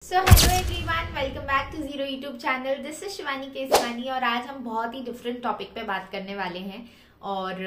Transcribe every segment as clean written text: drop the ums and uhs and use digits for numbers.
So hello everyone, welcome back to zero YouTube channel. This is Shivani Keswani और आज हम बहुत ही डिफरेंट टॉपिक पे बात करने वाले हैं। और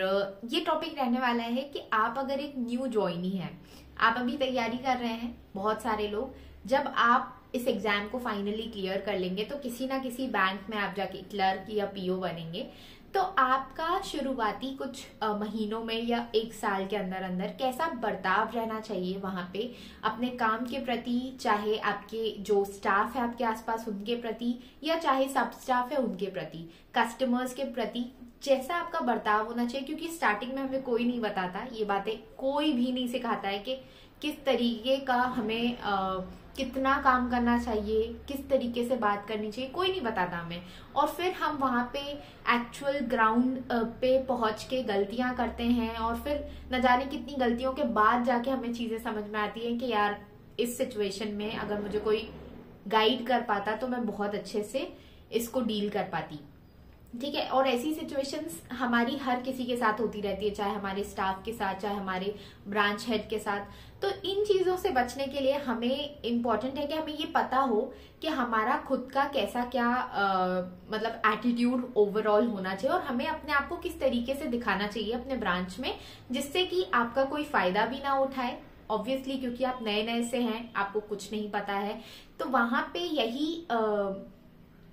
ये टॉपिक रहने वाला है कि आप अगर एक न्यू ज्वाइनी है, आप अभी तैयारी कर रहे हैं, बहुत सारे लोग, जब आप इस एग्जाम को फाइनली क्लियर कर लेंगे तो किसी ना किसी बैंक में आप जाके क्लर्क या पीओ बनेंगे, तो आपका शुरुआती कुछ महीनों में या एक साल के अंदर अंदर कैसा बर्ताव रहना चाहिए वहां पे अपने काम के प्रति, चाहे आपके जो स्टाफ है आपके आसपास उनके प्रति, या चाहे सब स्टाफ है उनके प्रति, कस्टमर्स के प्रति, जैसा आपका बर्ताव होना चाहिए। क्योंकि स्टार्टिंग में हमें कोई नहीं बताता, ये बातें कोई भी नहीं सिखाता है कि किस तरीके का हमें कितना काम करना चाहिए, किस तरीके से बात करनी चाहिए, कोई नहीं बताता हमें। और फिर हम वहां पे एक्चुअल ग्राउंड पे पहुंच के गलतियां करते हैं और फिर न जाने कितनी गलतियों के बाद जाके हमें चीजें समझ में आती हैं कि यार इस सिचुएशन में अगर मुझे कोई गाइड कर पाता तो मैं बहुत अच्छे से इसको डील कर पाती। ठीक है। और ऐसी सिचुएशंस हमारी हर किसी के साथ होती रहती है, चाहे हमारे स्टाफ के साथ, चाहे हमारे ब्रांच हेड के साथ। तो इन चीजों से बचने के लिए हमें इम्पोर्टेंट है कि हमें ये पता हो कि हमारा खुद का कैसा क्या मतलब एटीट्यूड ओवरऑल होना चाहिए और हमें अपने आप को किस तरीके से दिखाना चाहिए अपने ब्रांच में, जिससे कि आपका कोई फायदा भी ना उठाए। ऑब्वियसली क्योंकि आप नए नए से हैं, आपको कुछ नहीं पता है, तो वहां पे यही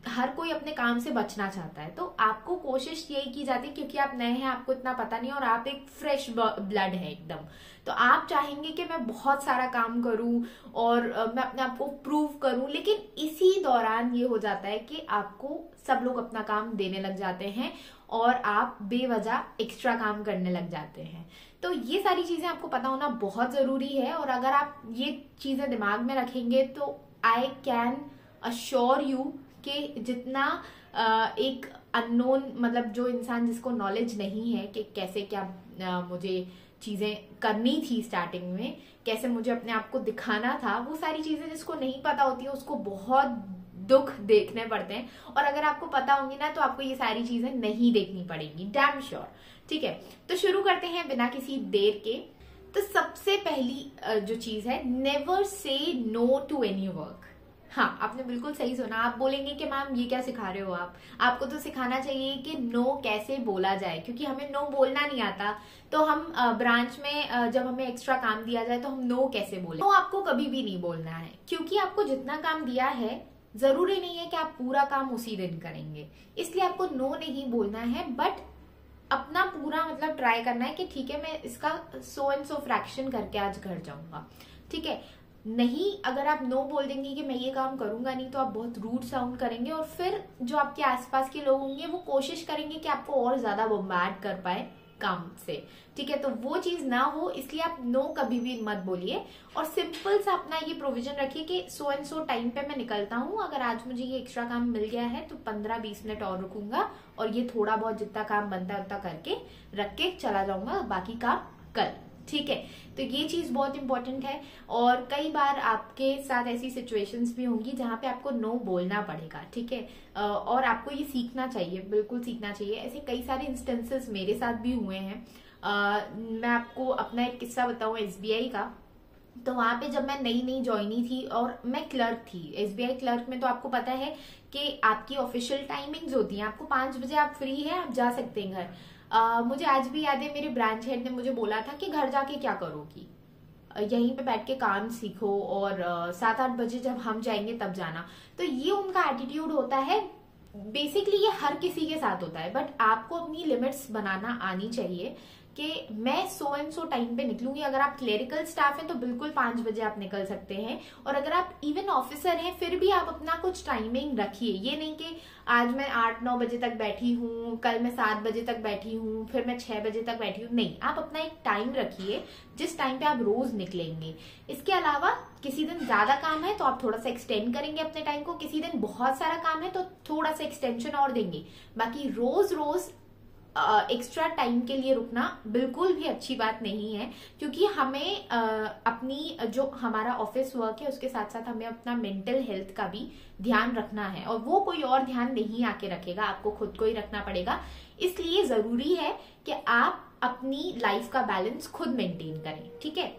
हर कोई अपने काम से बचना चाहता है। तो आपको कोशिश यही की जाती है, क्योंकि आप नए हैं, आपको इतना पता नहीं और आप एक फ्रेश ब्लड है एकदम, तो आप चाहेंगे कि मैं बहुत सारा काम करूं और मैं अपने आप को प्रूव करूं। लेकिन इसी दौरान ये हो जाता है कि आपको सब लोग अपना काम देने लग जाते हैं और आप बेवजह एक्स्ट्रा काम करने लग जाते हैं। तो ये सारी चीजें आपको पता होना बहुत जरूरी है। और अगर आप ये चीजें दिमाग में रखेंगे तो आई कैन अश्योर यू कि जितना एक अननोन, मतलब जो इंसान जिसको नॉलेज नहीं है कि कैसे क्या मुझे चीजें करनी थी स्टार्टिंग में, कैसे मुझे अपने आप को दिखाना था, वो सारी चीजें जिसको नहीं पता होती है उसको बहुत दुख देखने पड़ते हैं। और अगर आपको पता होंगी ना तो आपको ये सारी चीजें नहीं देखनी पड़ेंगी, डैम श्योर। ठीक है, तो शुरू करते हैं बिना किसी देर के। तो सबसे पहली जो चीज है, never say no to any work. हाँ, आपने बिल्कुल सही सुना। आप बोलेंगे कि मैम ये क्या सिखा रहे हो आपको तो सिखाना चाहिए कि नो कैसे बोला जाए, क्योंकि हमें नो बोलना नहीं आता। तो हम ब्रांच में जब हमें एक्स्ट्रा काम दिया जाए तो हम नो कैसे बोले। नो आपको कभी भी नहीं बोलना है, क्योंकि आपको जितना काम दिया है जरूरी नहीं है कि आप पूरा काम उसी दिन करेंगे, इसलिए आपको नो नहीं बोलना है। बट अपना पूरा मतलब ट्राई करना है कि ठीक है, मैं इसका सो एंड सो फ्रैक्शन करके आज घर जाऊंगा। ठीक है, नहीं, अगर आप नो बोल देंगे कि मैं ये काम करूंगा नहीं, तो आप बहुत रूड साउंड करेंगे और फिर जो आपके आसपास के लोग होंगे वो कोशिश करेंगे कि आपको और ज्यादा बम्बार्ड कर पाए काम से। ठीक है, तो वो चीज ना हो, इसलिए आप नो कभी भी मत बोलिए। और सिंपल सा अपना ये प्रोविजन रखिए कि सो एंड सो टाइम पे मैं निकलता हूँ, अगर आज मुझे ये एक्स्ट्रा काम मिल गया है तो 15-20 मिनट और रुकूंगा और ये थोड़ा बहुत जितना काम बनता है उतना करके रख के चला जाऊंगा, बाकी काम कल। ठीक है, तो ये चीज बहुत इंपॉर्टेंट है। और कई बार आपके साथ ऐसी सिचुएशंस भी होंगी जहां पे आपको नो बोलना पड़ेगा। ठीक है, और आपको ये सीखना चाहिए, बिल्कुल सीखना चाहिए। ऐसे कई सारे इंस्टेंसेस मेरे साथ भी हुए हैं। मैं आपको अपना एक किस्सा बताऊं एसबीआई का। तो वहां पे जब मैं नई नई ज्वाइनी थी और मैं क्लर्क थी, एसबीआई क्लर्क में तो आपको पता है कि आपकी ऑफिशियल टाइमिंग्स होती हैं, आपको 5 बजे आप फ्री है, आप जा सकते हैं घर। मुझे आज भी याद है, मेरे ब्रांच हेड ने मुझे बोला था कि घर जाके क्या करोगी, यहीं पे बैठ के काम सीखो और 7-8 बजे जब हम जाएंगे तब जाना। तो ये उनका एटीट्यूड होता है। बेसिकली ये हर किसी के साथ होता है, बट आपको अपनी लिमिट्स बनाना आनी चाहिए कि मैं सो एंड सो टाइम पे निकलूंगी। अगर आप क्लेरिकल स्टाफ हैं तो बिल्कुल 5 बजे आप निकल सकते हैं, और अगर आप इवन ऑफिसर हैं फिर भी आप अपना कुछ टाइमिंग रखिए। ये नहीं कि आज मैं 8-9 बजे तक बैठी हूँ, कल मैं 7 बजे तक बैठी हूँ, फिर मैं 6 बजे तक बैठी हूँ। नहीं, आप अपना एक टाइम रखिए जिस टाइम पे आप रोज निकलेंगे। इसके अलावा किसी दिन ज्यादा काम है तो आप थोड़ा सा एक्सटेंड करेंगे अपने टाइम को, किसी दिन बहुत सारा काम है तो थोड़ा सा एक्सटेंशन और देंगे। बाकी रोज रोज एक्स्ट्रा टाइम के लिए रुकना बिल्कुल भी अच्छी बात नहीं है, क्योंकि हमें अपनी जो हमारा ऑफिस वर्क है उसके साथ साथ हमें अपना मेंटल हेल्थ का भी ध्यान रखना है, और वो कोई और ध्यान नहीं आके रखेगा, आपको खुद को ही रखना पड़ेगा। इसलिए जरूरी है कि आप अपनी लाइफ का बैलेंस खुद मेंटेन करें। ठीक है,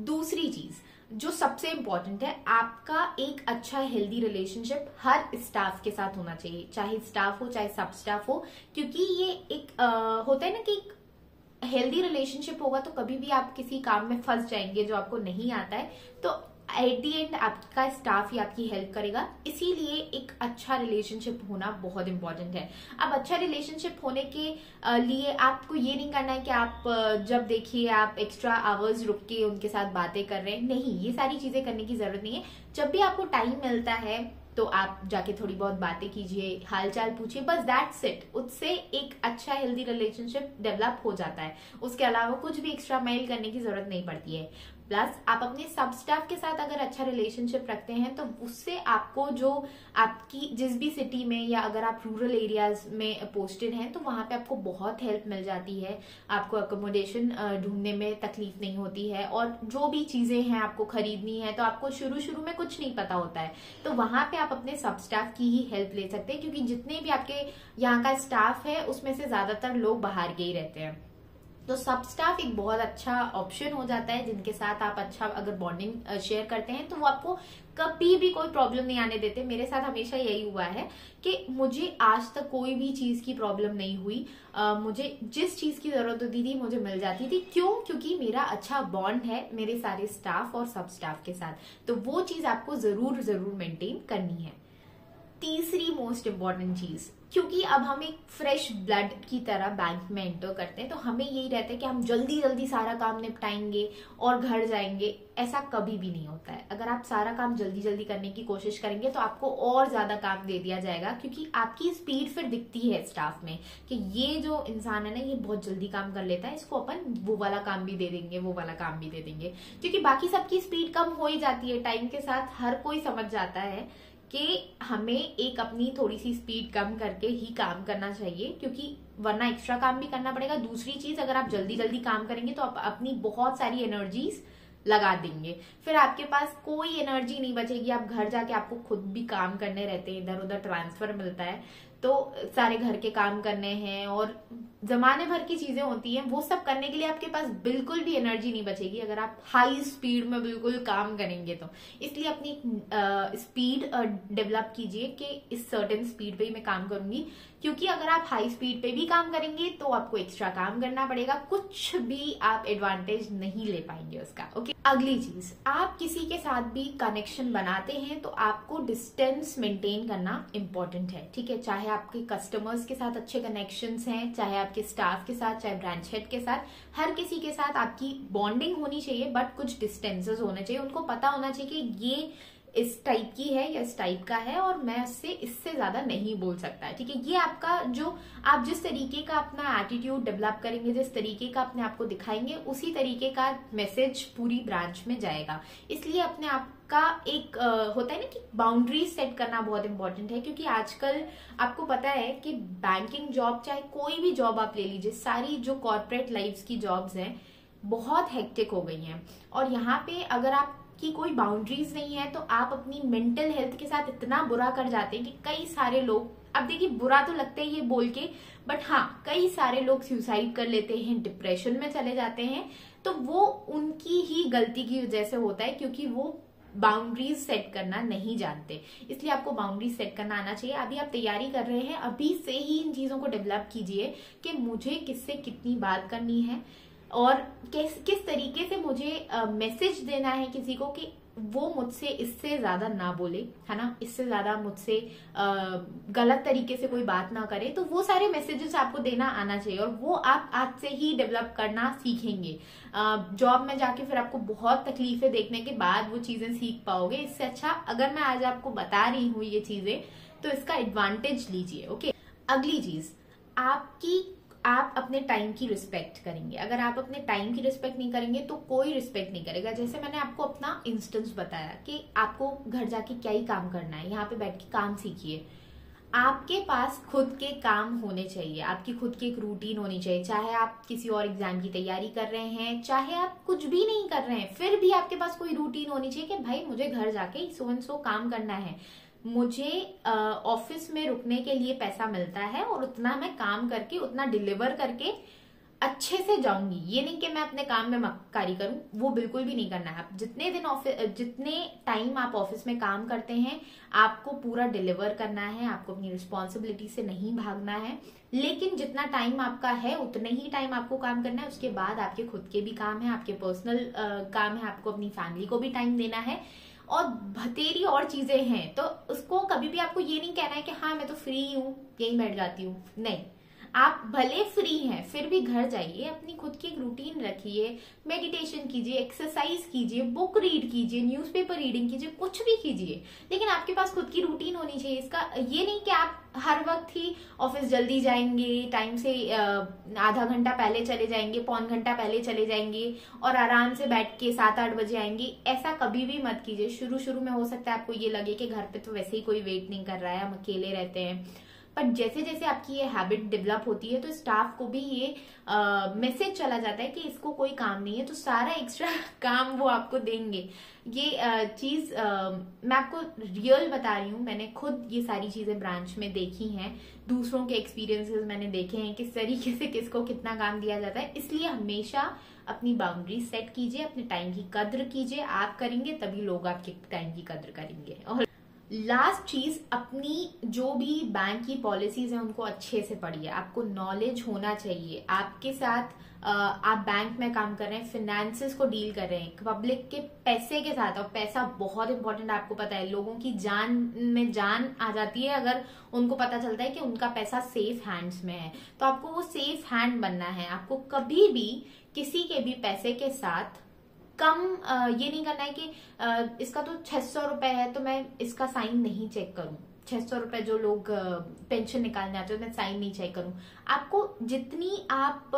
दूसरी चीज, जो सबसे इम्पोर्टेंट है, आपका एक अच्छा हेल्दी रिलेशनशिप हर स्टाफ के साथ होना चाहिए, चाहे स्टाफ हो चाहे सब स्टाफ हो, क्योंकि ये एक होता है ना कि हेल्दी रिलेशनशिप होगा तो कभी भी आप किसी काम में फंस जाएंगे जो आपको नहीं आता है, तो एट दी एंड आपका स्टाफ ही आपकी हेल्प करेगा। इसीलिए एक अच्छा रिलेशनशिप होना बहुत इंपॉर्टेंट है। अब अच्छा रिलेशनशिप होने के लिए आपको ये नहीं करना है कि आप जब देखिए आप एक्स्ट्रा आवर्स रुक के उनके साथ बातें कर रहे हैं, नहीं, ये सारी चीजें करने की जरूरत नहीं है। जब भी आपको टाइम मिलता है तो आप जाके थोड़ी बहुत बातें कीजिए, हालचाल पूछिए, बस दैट्स इट। उससे एक अच्छा हेल्दी रिलेशनशिप डेवलप हो जाता है। उसके अलावा कुछ भी एक्स्ट्रा माइल करने की जरूरत नहीं पड़ती है। प्लस आप अपने सब स्टाफ के साथ अगर अच्छा रिलेशनशिप रखते हैं तो उससे आपको जो आपकी जिस भी सिटी में, या अगर आप रूरल एरियाज में पोस्टेड हैं तो वहां पे आपको बहुत हेल्प मिल जाती है। आपको अकोमोडेशन ढूंढने में तकलीफ नहीं होती है, और जो भी चीजें हैं आपको खरीदनी है तो आपको शुरू शुरू में कुछ नहीं पता होता है, तो वहां पे आप अपने सब स्टाफ की ही हेल्प ले सकते हैं, क्योंकि जितने भी आपके यहाँ का स्टाफ है उसमें से ज्यादातर लोग बाहर के ही रहते हैं। तो सब स्टाफ एक बहुत अच्छा ऑप्शन हो जाता है, जिनके साथ आप अच्छा अगर बॉन्डिंग शेयर करते हैं तो वो आपको कभी भी कोई प्रॉब्लम नहीं आने देते। मेरे साथ हमेशा यही हुआ है कि मुझे आज तक कोई भी चीज की प्रॉब्लम नहीं हुई। मुझे जिस चीज की जरूरत होती थी मुझे मिल जाती थी। क्यों? क्योंकि मेरा अच्छा बॉन्ड है मेरे सारे स्टाफ और सब स्टाफ के साथ। तो वो चीज आपको जरूर जरूर मेंटेन करनी है। तीसरी मोस्ट इम्पॉर्टेंट चीज, क्योंकि अब हम एक फ्रेश ब्लड की तरह बैंक में एंटर करते हैं, तो हमें यही रहता है कि हम जल्दी जल्दी सारा काम निपटाएंगे और घर जाएंगे। ऐसा कभी भी नहीं होता है। अगर आप सारा काम जल्दी जल्दी करने की कोशिश करेंगे तो आपको और ज्यादा काम दे दिया जाएगा, क्योंकि आपकी स्पीड फिर दिखती है स्टाफ में कि ये जो इंसान है ना, ये बहुत जल्दी काम कर लेता है, इसको अपन वो वाला काम भी दे देंगे, वो वाला काम भी दे देंगे। क्योंकि बाकी सबकी स्पीड कम हो ही जाती है टाइम के साथ। हर कोई समझ जाता है कि हमें एक अपनी थोड़ी सी स्पीड कम करके ही काम करना चाहिए, क्योंकि वरना एक्स्ट्रा काम भी करना पड़ेगा। दूसरी चीज, अगर आप जल्दी जल्दी काम करेंगे तो आप अपनी बहुत सारी एनर्जीज लगा देंगे, फिर आपके पास कोई एनर्जी नहीं बचेगी। आप घर जाके आपको खुद भी काम करने रहते हैं, इधर उधर ट्रांसफर मिलता है, तो सारे घर के काम करने हैं और जमाने भर की चीजें होती हैं, वो सब करने के लिए आपके पास बिल्कुल भी एनर्जी नहीं बचेगी अगर आप हाई स्पीड में बिल्कुल काम करेंगे तो। इसलिए अपनी स्पीड डेवलप कीजिए कि इस सर्टेन स्पीड पे ही मैं काम करूंगी, क्योंकि अगर आप हाई स्पीड पे भी काम करेंगे तो आपको एक्स्ट्रा काम करना पड़ेगा, कुछ भी आप एडवांटेज नहीं ले पाएंगे उसका। ओके, अगली चीज, आप किसी के साथ भी कनेक्शन बनाते हैं तो आपको डिस्टेंस मेंटेन करना इंपॉर्टेंट है। ठीक है, चाहे आपके कस्टमर्स के साथ अच्छे कनेक्शंस हैं, चाहे आपके स्टाफ के साथ, चाहे ब्रांच हेड के साथ, हर किसी के साथ आपकी बॉन्डिंग होनी चाहिए, बट कुछ डिस्टेंसेस होने चाहिए। उनको पता होना चाहिए कि ये इस टाइप की है या इस टाइप का है और मैं इससे ज्यादा नहीं बोल सकता है। ठीक है, ये आपका जो आप जिस तरीके का अपना एटीट्यूड डेवलप करेंगे, जिस तरीके का अपने आप को दिखाएंगे, उसी तरीके का मैसेज पूरी ब्रांच में जाएगा। इसलिए अपने आप का एक होता है ना कि बाउंड्री सेट करना बहुत इंपॉर्टेंट है, क्योंकि आजकल आपको पता है कि बैंकिंग जॉब, चाहे कोई भी जॉब आप ले लीजिए, सारी जो कॉर्पोरेट लाइफ की जॉब्स हैं बहुत हेक्टिक हो गई हैं, और यहाँ पे अगर आप की कोई बाउंड्रीज नहीं है तो आप अपनी मेंटल हेल्थ के साथ इतना बुरा कर जाते हैं कि कई सारे लोग, अब देखिए बुरा तो लगता है ये बोल के, बट हाँ, कई सारे लोग सुसाइड कर लेते हैं, डिप्रेशन में चले जाते हैं। तो वो उनकी ही गलती की वजह से होता है, क्योंकि वो बाउंड्रीज सेट करना नहीं जानते। इसलिए आपको बाउंड्रीज सेट करना आना चाहिए। अभी आप तैयारी कर रहे हैं, अभी से ही इन चीजों को डेवलप कीजिए कि मुझे किससे कितनी बात करनी है और किस तरीके से मुझे मैसेज देना है किसी को कि वो मुझसे इससे ज्यादा ना बोले, है ना, इससे ज्यादा मुझसे गलत तरीके से कोई बात ना करे। तो वो सारे मैसेजेस आपको देना आना चाहिए, और वो आप आज से ही डेवलप करना सीखेंगे। जॉब में जाके फिर आपको बहुत तकलीफें देखने के बाद वो चीजें सीख पाओगे। इससे अच्छा अगर मैं आज आपको बता रही हूँ ये चीजें, तो इसका एडवांटेज लीजिए। ओके, अगली चीज, आप अपने टाइम की रिस्पेक्ट करेंगे। अगर आप अपने टाइम की रिस्पेक्ट नहीं करेंगे तो कोई रिस्पेक्ट नहीं करेगा। जैसे मैंने आपको अपना इंस्टेंस बताया कि आपको घर जाके क्या ही काम करना है, यहाँ पे बैठ के काम सीखिए। आपके पास खुद के काम होने चाहिए, आपकी खुद की एक रूटीन होनी चाहिए। चाहे आप किसी और एग्जाम की तैयारी कर रहे हैं, चाहे आप कुछ भी नहीं कर रहे हैं, फिर भी आपके पास कोई रूटीन होनी चाहिए कि भाई मुझे घर जाके सो एंड सो काम करना है, मुझे ऑफिस में रुकने के लिए पैसा मिलता है और उतना मैं काम करके, उतना डिलीवर करके अच्छे से जाऊंगी, ये नहीं कि मैं अपने काम में मक्कारी करूं, वो बिल्कुल भी नहीं करना है। आप जितने टाइम आप ऑफिस में काम करते हैं आपको पूरा डिलीवर करना है, आपको अपनी रिस्पॉन्सिबिलिटी से नहीं भागना है। लेकिन जितना टाइम आपका है उतने ही टाइम आपको काम करना है, उसके बाद आपके खुद के भी काम है, आपके पर्सनल काम है, आपको अपनी फैमिली को भी टाइम देना है और बतेरी और चीजें हैं। तो उसको कभी भी आपको ये नहीं कहना है कि हाँ मैं तो फ्री हूं यहीं बैठ जाती हूँ, नहीं। आप भले फ्री हैं फिर भी घर जाइए, अपनी खुद की एक रूटीन रखिए, मेडिटेशन कीजिए, एक्सरसाइज कीजिए, बुक रीड कीजिए, न्यूज़पेपर रीडिंग कीजिए, कुछ भी कीजिए, लेकिन आपके पास खुद की रूटीन होनी चाहिए। इसका ये नहीं कि आप हर वक्त ही ऑफिस जल्दी जाएंगे, टाइम से आधा घंटा पहले चले जाएंगे, पौन घंटा पहले चले जाएंगे और आराम से बैठ के 7-8 बजे आएंगे। ऐसा कभी भी मत कीजिए। शुरू शुरू में हो सकता है आपको ये लगे कि घर पे तो वैसे ही कोई वेट नहीं कर रहा है, हम अकेले रहते हैं, पर जैसे जैसे आपकी ये हैबिट डेवलप होती है तो स्टाफ को भी ये मैसेज चला जाता है कि इसको कोई काम नहीं है, तो सारा एक्स्ट्रा काम वो आपको देंगे। ये चीज मैं आपको रियल बता रही हूँ, मैंने खुद ये सारी चीजें ब्रांच में देखी हैं, दूसरों के एक्सपीरियंसेस मैंने देखे हैं किस तरीके से किसको कितना काम दिया जाता है। इसलिए हमेशा अपनी बाउंड्री सेट कीजिए, अपने टाइम की कद्र कीजिए। आप करेंगे तभी लोग आपके टाइम की कद्र करेंगे। और लास्ट चीज, अपनी जो भी बैंक की पॉलिसीज हैं उनको अच्छे से पढ़िए। आपको नॉलेज होना चाहिए। आपके साथ आप बैंक में काम कर रहे हैं, फिनेंसेस को डील कर रहे हैं, पब्लिक के पैसे के साथ, और पैसा बहुत इंपॉर्टेंट, आपको पता है लोगों की जान में जान आ जाती है अगर उनको पता चलता है कि उनका पैसा सेफ हैंड्स में है। तो आपको वो सेफ हैंड बनना है। आपको कभी भी किसी के भी पैसे के साथ कम ये नहीं करना है कि इसका तो 600 रुपए है तो मैं इसका साइन नहीं चेक करूं, 600 रुपए जो लोग पेंशन निकालने आते हैं मैं साइन नहीं चेक करूं। आपको जितनी आप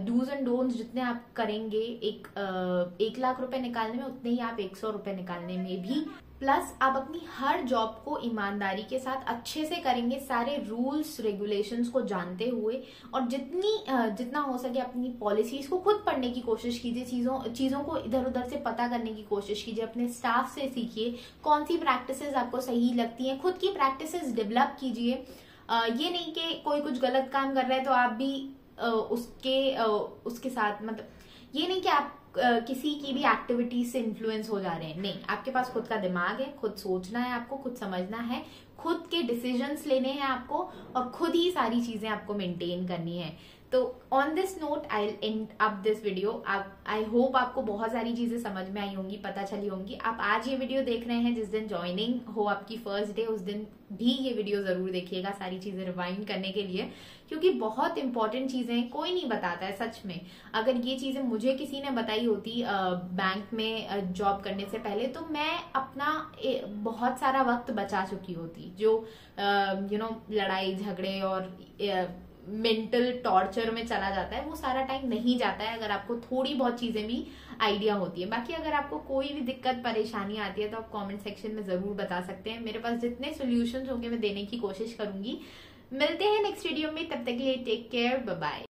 डूज एंड डोंट्स जितने आप करेंगे 1 लाख रुपए निकालने में, उतने ही आप 100 रुपए निकालने में भी। प्लस आप अपनी हर जॉब को ईमानदारी के साथ अच्छे से करेंगे, सारे रूल्स रेगुलेशंस को जानते हुए, और जितना हो सके अपनी पॉलिसीज को खुद पढ़ने की कोशिश कीजिए, चीजों को इधर उधर से पता करने की कोशिश कीजिए, अपने स्टाफ से सीखिए कौन सी प्रैक्टिसेस आपको सही लगती हैं, खुद की प्रैक्टिसेस डेवलप कीजिए। ये नहीं कि कोई कुछ गलत काम कर रहा है तो आप भी उसके साथ, मतलब ये नहीं कि आप किसी की भी एक्टिविटी से इन्फ्लुएंस हो जा रहे हैं, नहीं। आपके पास खुद का दिमाग है, खुद सोचना है आपको, खुद समझना है, खुद के डिसीजंस लेने हैं आपको, और खुद ही सारी चीजें आपको मेंटेन करनी है। तो on this note I and up this video. I hope आपको बहुत सारी चीजें समझ में आई होंगी, पता चली होंगी। आप आज ये वीडियो देख रहे हैं, जिस दिन ज्वाइनिंग हो आपकी फर्स्ट डे उस दिन भी ये वीडियो जरूर देखिएगा, सारी चीजें रिवाइंड करने के लिए, क्योंकि बहुत इंपॉर्टेंट चीजें कोई नहीं बताता है सच में। अगर ये चीजें मुझे किसी ने बताई होती बैंक में जॉब करने से पहले तो मैं अपना बहुत सारा वक्त बचा चुकी होती, जो लड़ाई झगड़े और मेंटल टॉर्चर में चला जाता है, वो सारा टाइम नहीं जाता है अगर आपको थोड़ी बहुत चीजें भी आइडिया होती है। बाकी अगर आपको कोई भी दिक्कत परेशानी आती है तो आप कमेंट सेक्शन में जरूर बता सकते हैं। मेरे पास जितने सॉल्यूशंस होंगे मैं देने की कोशिश करूंगी। मिलते हैं नेक्स्ट वीडियो में, तब तक के लिए टेक केयर, बाय बाय।